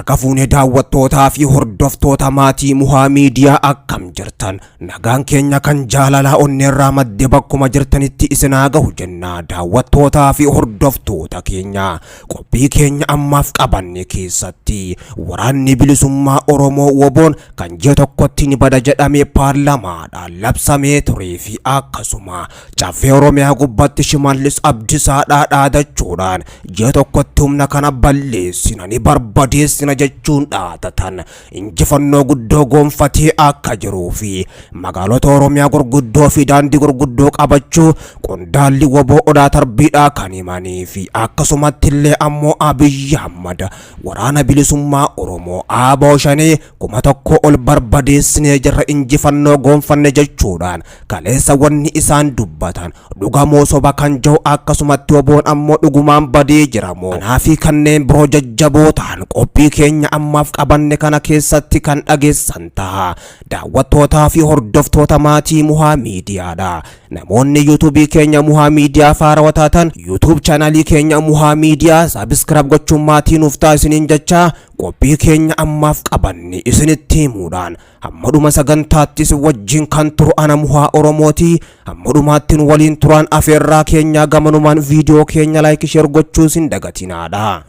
Harka fuunee daawwattootaa fi hordoftoota maatii Muhaa Miidiyaa akkam jirtan nagaan keenya kan jaalalaa onneerraa madde bakkuma jirtanitti isinaa gahu jenna. Daawwattootaa fi hordoftoota keenya qophii keenya ammaaf qabanne keessatti waraanni bilisummaa Oromoo WBO'n kan ji'a tokkotti ni bada jedhamee paarlamaadhaan labsamee turee fi akkasuma caffee Oromiyaa gubbatti Shimallis Abdiisaa dhaadachuudhaan ji'a tokkotti humna kana balleessina ni barbadeessina jechuun dhaadatan injifannoo guddoo gonfatee akka jiruu fi magaalota Oromiyaa gurguddoo fi daandii gurguddoo qabachuu qondaalli WBO Odaa Tarbiidhaa kan himanii fi akkasumatti illee ammoo Abiyyi Ahmad waraana bilisummaa Oromoo ABO shanee 1,000 ol barbadeessinee jirra injifannoo gonfanne jechuudhaan kaleessa wanni isaan dubbatan dhugamoo soba kan jiru akkasumatti WBO'n ammoo dhugumaan badee jiramoo kanaafi kanneen biroo jajjaboo ta'an qophii keenya ammaaf qabanne kana keessatti kan dhageessan ta'a. Daawwattootaa fi hordoftoota maatii Muhaa Miidiyaadha. Namoonni YouTube keenya Muhaa Miidiyaa faarawaa taatan YouTube channelii keenya Muhaa Miidiyaa subscribe gochuun maatii nuuf taasisaniin jecha qophii keenya ammaaf qabanne isinitti himuudhaan hamma dhuma sagantaattis wajjin kan turu ana Muhaa Oromooti. Hamma dhumaattiin waliin turaan afeerraa keenya gamanumaan viidiyoo keenya like share gochuu sin dagatinaadha.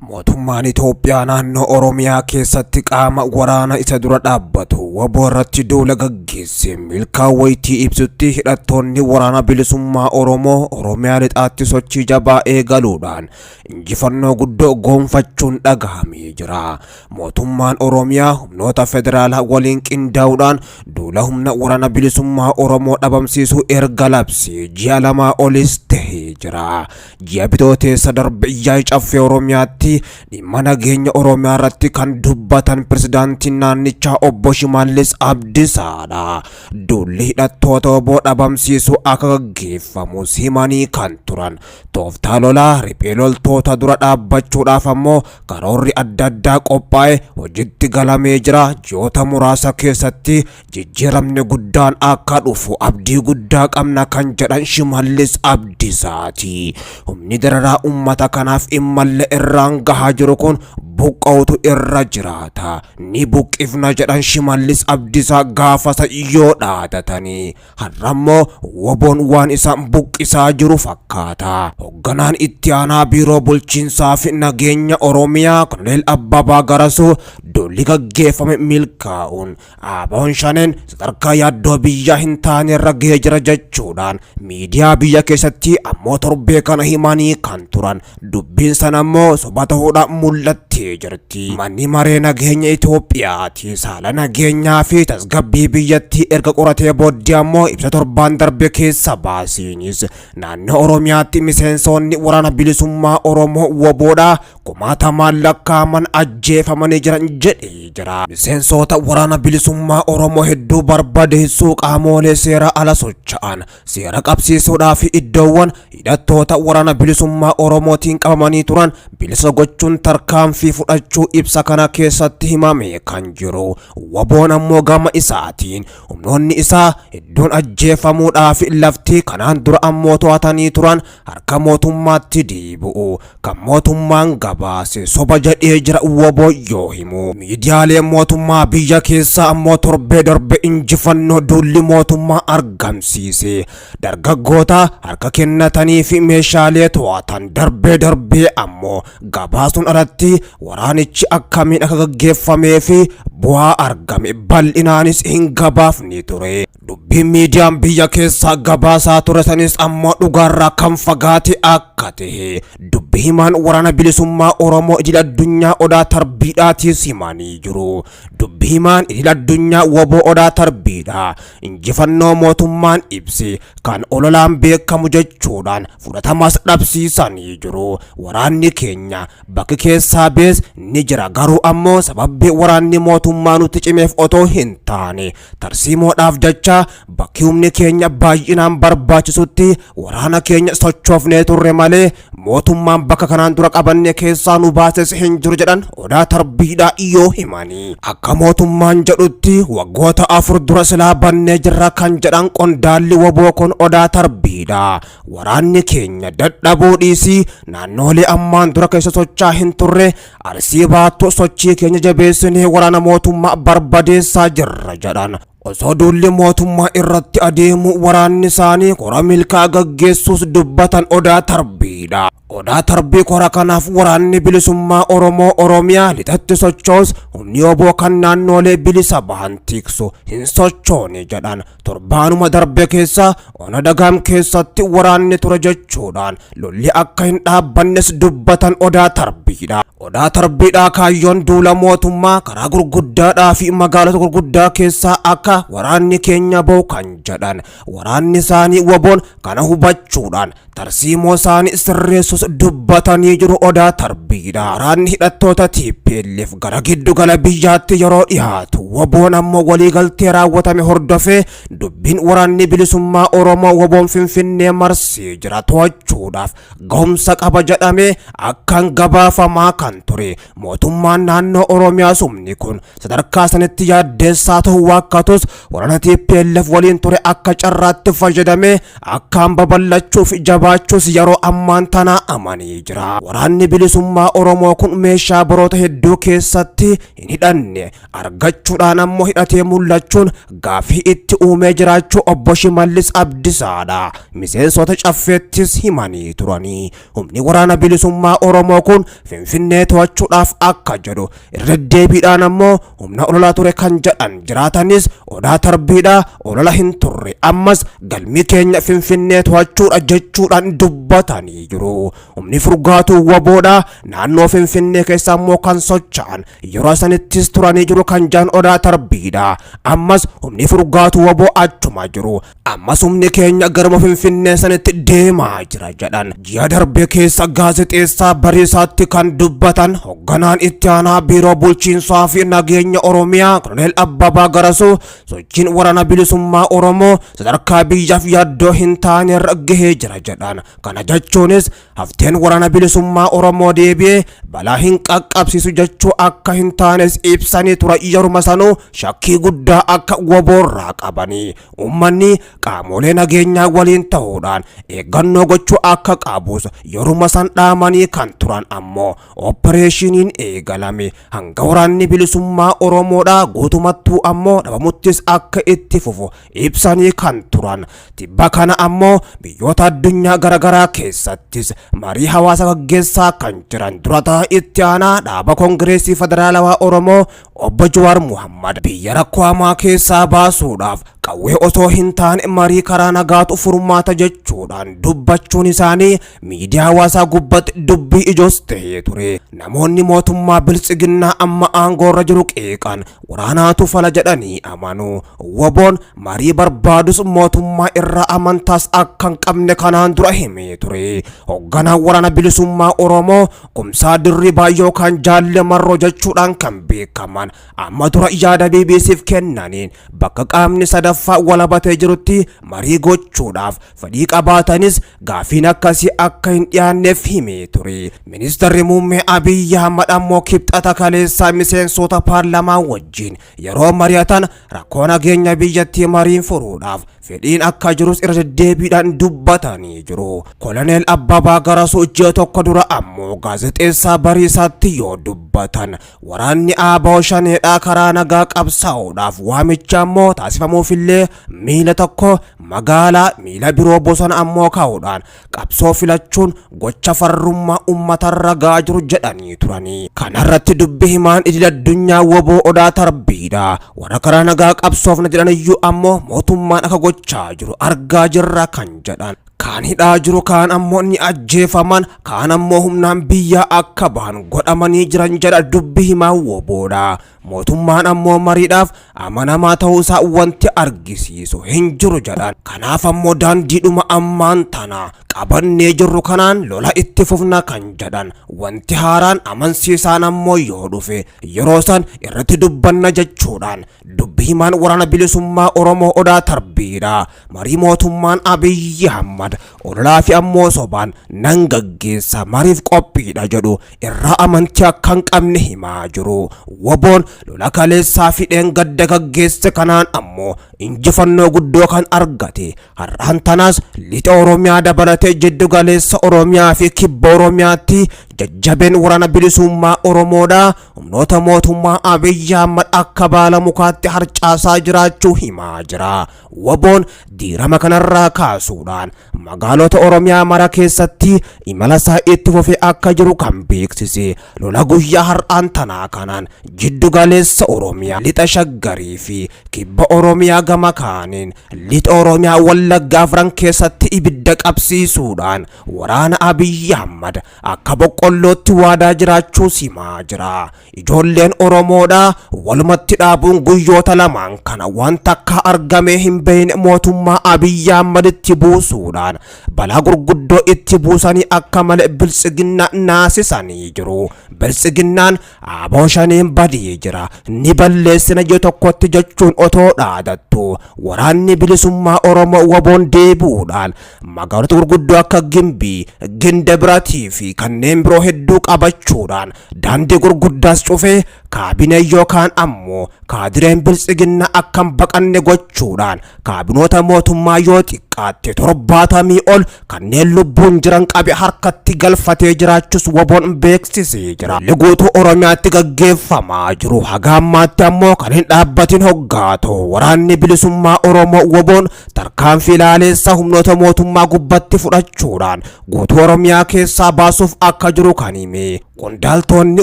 Mootummaan Itoophiyaa naannoo Oromiyaa keessatti qaama waraana isa dura dhaabbatu WBO irratti duula gaggeesse milkaa'inatti ibsutti hidhattoonni waraana bilisummaa Oromoo Oromiyaa lixaatti sochii jabaa eegaluudhaan injifannoo guddoo gonfachuun dhagahamee jira. Mootummaan Oromiyaa humnoota federaalaa waliin qindaa'uudhaan duula humna waraana bilisummaa Oromoo dhabamsiisuu erga labsee ji'a 2 olis tahee jira. Ji'a bitooteessa darbe caffee Oromiyaatti dhimma nageenya Oromiyaa irratti kan dubbatan pirezidaantiin naannichaa obbo Shimallis Abdiisaadha. Duulli hidhattoota WBO dhabamsiisuu akka gaggeeffamu himanii kan turan tooftaa lolaa riphee loltoota dura dhaabbachuudhaaf ammoo karoorri adda addaa qophaa'e hojiitti galamee jira. Ji'oota muraasa keessatti jijjiiramni guddaan akka dhufu abdii guddaa qabna kan jedhan Shimallis Abdiisaati. Humni dararaa uummata kanaaf immallee irraan gahaa jiru kun buqqa'utu irra jiraata ni buqqifna jedhan Shimallis Abdiisaa gaafasa yoo dhaadatanii har'ammoo WBO'n waan isaan buqqisaa jiru fakkaata. Hoogganaan itti aanaa biiroo bulchiinsaa fi nageenya Oromiyaa Koloneel Abbabaa Garasuu duulli gaggeeffame milkaa'uun ABO'n shaneen sadarkaa yaaddoo biyyaa hin taane irra gahee jira jechuudhaan miidiyaa biyya keessatti ammoo torbee kana himanii kan turan dubbiin sana ammoo soba ta'uudhaan mul'attee jirti. Manni maree nageenya Itoophiyaati saala nageenyaa fi tasgabbii biyyattii erga qoratee booddee ammoo ibsa torbaan darbe keessa baaseenis naannoo Oromiyaatti miseensonni waraana bilisummaa Oromoo WBO'dha 1,000 lakkaa'aman ajjeefamanii jiran jedhee jira. Miseensota waraana bilisummaa Oromoo hedduu barbadeessuu qaamolee seera ala socho'an seera qabsiisuudhaa fi iddoowwan hidhattoota waraana bilisummaa Oromootiin qabamanii turan bilisa gochuun tarkaanfii fudhachuu ibsa kana keessatti himame kan jiru. WBO'n ammoo gama isaatiin humnoonni isaa hedduun ajjeefamuudhaaf laftii kanaan dura ammoo to'atanii turan harka mootummaatti deebi'u kan mootummaan gabaase soba jedhee jira. WBO yoo himu miidiyaaleen mootummaa biyya keessa ammoo torbee darbe injifannoo duulli mootummaa argamsiise dargaggoota harka kennatanii fi meeshaalee to'atan darbee ammoo gabaasuun irratti waraanichi akkamiin akka gaggeeffamee fi bu'aa argame bal'inaanis hin gabaafne ture. Dubbiin miidiyaan biyya keessaa gabaasaa ture sanis ammoo dhugaarraa kan fagaate akka ta'e dubbi himaan waraana bilisummaa Oromoo idil addunyaa Odaa Tarbiidhaatiis himanii jiru. Dubbi himaan idil addunyaa WBO Odaa Tarbiidhaa injifannoo mootummaan ibse kan ololaan beekamu jechuudhaan fudhatamas dhabsiisanii jiru. Waraanni keenya bakki keessaa bees ni jira garuu ammoo sababbi waraanni mootummaa nutti cimeef otoo hin taane tarsiimoodhaaf jecha bakki humni keenya baay'inaan barbaachisutti waraana keenya sochoofnee turre malee mootummaan bakka kanaan dura qabanne keessaa nu baases hin jiru jedhan Odaa Tarbiidhaa yoo himanii. Akka mootummaan jedhutti waggoota 4 dura silaa bannee jirra kan jedhan qondaalli waboo kun Odaa Tarbiidhaa waraanni keenya dadhabuu dhiisii naannoolee ammaan dura keessa socho'aa hin turre Arsii baattuu sochii keenya jabeessinee waraana mootummaa barbadeessaa jirra jedhan. Osoo duulli mootummaa irratti adeemu waraanni isaanii kora milkaa gaggeessuus dubbatan Odaa Tarbiidha. Odaa Tarbii kora kanaaf waraanni bilisummaa Oromoo Oromiyaa lixatti sochoos humni waboo kan naannoolee bilisa bahan tiksu hin sochoone jedhan. Torbaanuma darbe keessa Ona Dagaam keessatti waraanni ture jechuudhaan lolli akka hin dhaabbannes dubbatan Odaa Tarbiidha. Odaa Tarbiidhaa kaayyoon duula mootummaa karaa gurguddaadhaa fi magaalota gurguddaa keessaa akka waraanni keenya bahu kan jedhan. Waraanni isaanii waboon kana hubachuudhaan tarsiimoo isaanii sirreessus dubbatanii jiru Odaa Tarbiidha. Waraanni hidhattoota TPLF gara giddugala biyyaatti yeroo dhiyaatu waboon ammoo waliigaltee raawwatame hordofee dubbiin waraanni bilisummaa Oromoo waboon Finfinnee marsee jira to'achuudhaaf gahumsa qaba jedhamee akkaan gabaafamaa kan ture. Mootummaan naannoo Oromiyaa sumni kun sadarkaa sanitti yaaddeessaa ta'uu waakkatus waraana TPLF waliin ture akka carraatti fayyadamee akkaan babal'achuuf jabaachuus yeroo ammaan tana amanii jira. Waraanni bilisummaa Oromoo kun meeshaa baroota hedduu keessatti hin hidhanne argachuudhaan ammoo hidhatee mul'achuun gaafii itti uumee jiraachuu obbo Shimallis Abdiisaadha miseensota caffeettis himanii turanii. Humni waraana bilisummaa Oromoo kun Finfinnee to'achuudhaaf akka jedhu irra deebiidhaan ammoo humna ololaa ture kan jedhan jiraatanis Odaa Tarbiidhaa olola hin turre ammas galmi keenya Finfinnee to'achuudha jechuudhaan dubbatanii jiru. Humni furgaatuu waboodhaa naannoo Finfinnee keessa ammoo kan socho'an yeroo sanittis turanii jiru kan jedhan Odaa Tarbiidhaa. Ammas humni furgaatuu waboo achuma jiru. Ammas humni keenya garuma Finfinnee sanitti deemaa jira jedhan. Ji'a darbe keessa gaazexeessaa Bariisaatti kan dubbatan hoogganaan itti aanaa biiroo bulchiinsaa fi nageenya Oromiyaa Koloneel Abbabaa Garasuu sochiin waraana bilisummaa Oromoo sadarkaa biyyaaf yaaddoo hin taane irra gahee jira jedhan. Kana jechuunis hafteen waraana bilisummaa Oromoo deebi'ee balaa hin qaqqabsiisu jechuu akka hin taanes ibsanii tura. Yeruma sanuu shakkii guddaa akka waboorraa qabanii uummanni qaamolee nageenyaa waliin ta'uudhaan eeggannoo gochuu akka qabus yeruma san dhaamanii kan turan ammoo opereeshiniin eegalame hanga waraanni bilisummaa Oromoodhaa guutumattuu ammoo dhabamuttis akka itti fufu ibsanii kan turan. Tibba kana ammoo biyyoota addunyaa garagaraa keessattis marii hawaasa gaggeessaa kan jiran durataa itti aanaa dhaaba Koongireesii Federaalawaa Oromoo obbo Jawaar Muhammad biyya rakkoo hamaa keessaa baasuudhaaf qawwee osoo hin taane marii karaa nagaatu furmaata jechuudhaan dubbachuun isaanii miidiyaa hawaasaa gubbatti dubbii ijoos ta'ee ture. Namoonni mootummaa biltsiginnaa amma aangoorra jiru qeeqan waraanaatu fala jedhanii amanu. Waboon marii barbaadus mootummaa irraa amantaas akka hin qabne kanaan dura himee ture. Hoogganaan waraana bilisummaa Oromoo Kumsaa Dirribaa yookaan Jaalle Marroo jechuudhaan kan beekaman amma dura yaada BBCf kennaniin bakka qaamni sadaffaa walabatee jirutti marii gochuudhaaf fedhii qabaatanis gaafiin akkasii akka hin dhiyaanneef himee ture. Ministeerri muummee Abiyyi Ahmad ammoo kibxata kaleessaa miseensota paarlamaa wajjin yeroo mari'atan rakkoo nageenya biyyattii mariin furuudhaaf fedhiin akka jirus irra deddeebiidhaan dubbatanii jiru. Koloneel Abbabaa Garasuu ji'a tokko dura ammoo gaazexeessaa Bariisaatti yoo dubbatan waraanni ABO shaneedhaa karaa nagaa qabsaa'uudhaaf waamicha ammoo taasifamuufillee miila tokko magaalaa miila biroo bosona ammoo kaa'uudhaan qabsoo filachuun gocha farrummaa uummatarra gahaa jiru jedhanii turanii. Kanarratti dubbi himaan idil addunyaa waboo Odaa Tarbiidha. Warra karaa nagaa qabsoofna jedhaniyyuu ammoo mootummaan akka gochaa jiru argaa jirra kan jedhan. Kaan hidhaa jiru kaan ammoo ni ajjeefaman kaan ammoo humnaan biyya akka bahan godhamanii jiran jedha dubbi himaa waboodha. Mootummaan ammoo mariidhaaf amanamaa ta'uusaa wanti argisiisu hin jiru jedhan. Kanaaf ammoo daandiidhuma ammaan tana qabannee jirru kanaan lola itti fufna kan jedhan wanti haaraan amansiisaan ammoo yoo dhufe yeroo san irratti dubbanna jechuudhaan dubbii himaan waraana bilisummaa Oromoo Odaa Tarbiidha marii mootummaan Abiyyi Ahmad ololaa fi ammoo sobaan nan gaggeessa mariif qophiidha jedhu irraa amantii akka hin qabne himaa jiru. Woboon lola kaleessaa fi dheengadda gaggeesse kanaan ammoo injifannoo guddoo kan argate har'aan tanaas lixa Oromiyaa dabalatee jiddu galeessa Oromiyaa fi kibba Oromiyaatti jajjabeen waraana bilisummaa Oromoodha humnoota mootummaa Abiyyi Ahmad akka baala mukaatti harcaasaa jiraachuu himaa jira. Woboon diirama kanarraa kaasuudhaan magaalota Oromiyaa mara keessatti imala isaa itti fufee akka jiru kan beeksise lola guyyaa har'aan tanaa kanaan jiddu galeessa Oromiyaa lixa Shaggarii fi kibba Oromiyaa gama kaaniin lixa Oromiyaa Wallaggaa Afran keessatti ibidda qabsiisuudhaan waraana Abiyyi Ahmad akka boqqollootti waadaa jiraachuu himaa jira. Ijoolleen Oromoodha walumatti dhaabuun guyyoota lamaan kana wanta akka argamee hin beekne mootummaa Abiyyi Ahmaditti buusuudhaan balaa gurguddoo itti buusanii akka malee biltsiginna naasisanii jiru. Biltsiginnaan aboo shaniin badii jira ni balleessina jiru tokkotti jechuun otoo dhaadattu waraanni bilisummaa Oromoo Woboon deebi'uudhaan magaalota gurguddoo akka Gimbii, Gindabiratii fi kanneen biroo hedduu qabachuudhaan daandii gurguddaas cufee kaabinee yookaan ammoo kaadireen biltsiginna akka hin baqanne gochuudhaan kaabinoota mootummaa yoo xiqqaatte 70 ol kanneen lubbuun jiran qabe harkatti galfatee jiraachuus Woboon beeksisee jira. Guutuu Oromiyaatti gaggeeffamaa jiru haga ammaatti ammoo kan hin dhaabbatin hoggaatu waraanni bilisummaa Oromoo Woboon tarkaanfii ilaaleessa humnoota mootummaa gubbatti fudhachuudhaan guutuu Oromiyaa keessaa baasuuf akka jiru kan hime. Qondaaltonni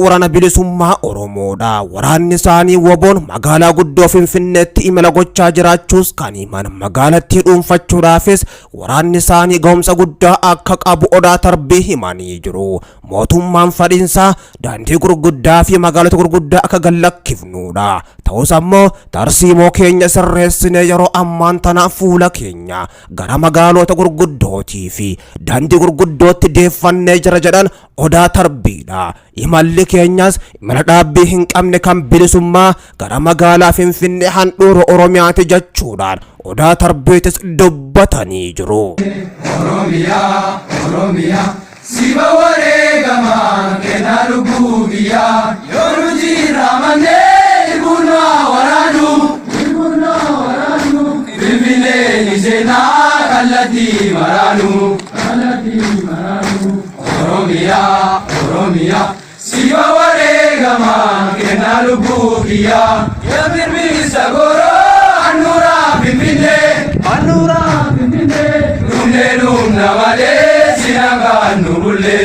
waraana bilisummaa Oromoodha waraanni isaanii Woboon magaalaa guddoo Finfinneetti imala gochaa jiraachuus kan himan magaalattii dhuunfachuudhaafis waraanni isaanii gahumsa guddaa akka qabu Odaa Tarbii himanii jiru. Mootummaan fadhiinsaa daandii gurguddaa fi magaalota gurguddaa akka gallakkifnuudha. Ta'us ammoo tarsiimoo keenya sirreessinee yeroo ammaan tana fuula keenya gara magaalota gurguddootii fi daandii gurguddootti deeffannee jira jedhan Odaa Tarbiidha. Imalli keenyas imala dhaabbii hin qabne kan bilisummaa gara magaalaa Finfinnee handhuura Oromiyaati jechuudhaan Odaa Tarbiitis dubbatanii jiru. Oromiyaa, Oromiyaa. Siba wareegama kenna lubbuu biyyaa yoo nuti raamannee ilmuuna waraanu Finfinnee ni seenaa kallattii maraanu Oromiyaa, Oromiyaa. Siba wareegama kenna lubbuu biyyaa yoo firmisa goroo handhuura Finfinnee Rumne malee sinagaan nu bulle.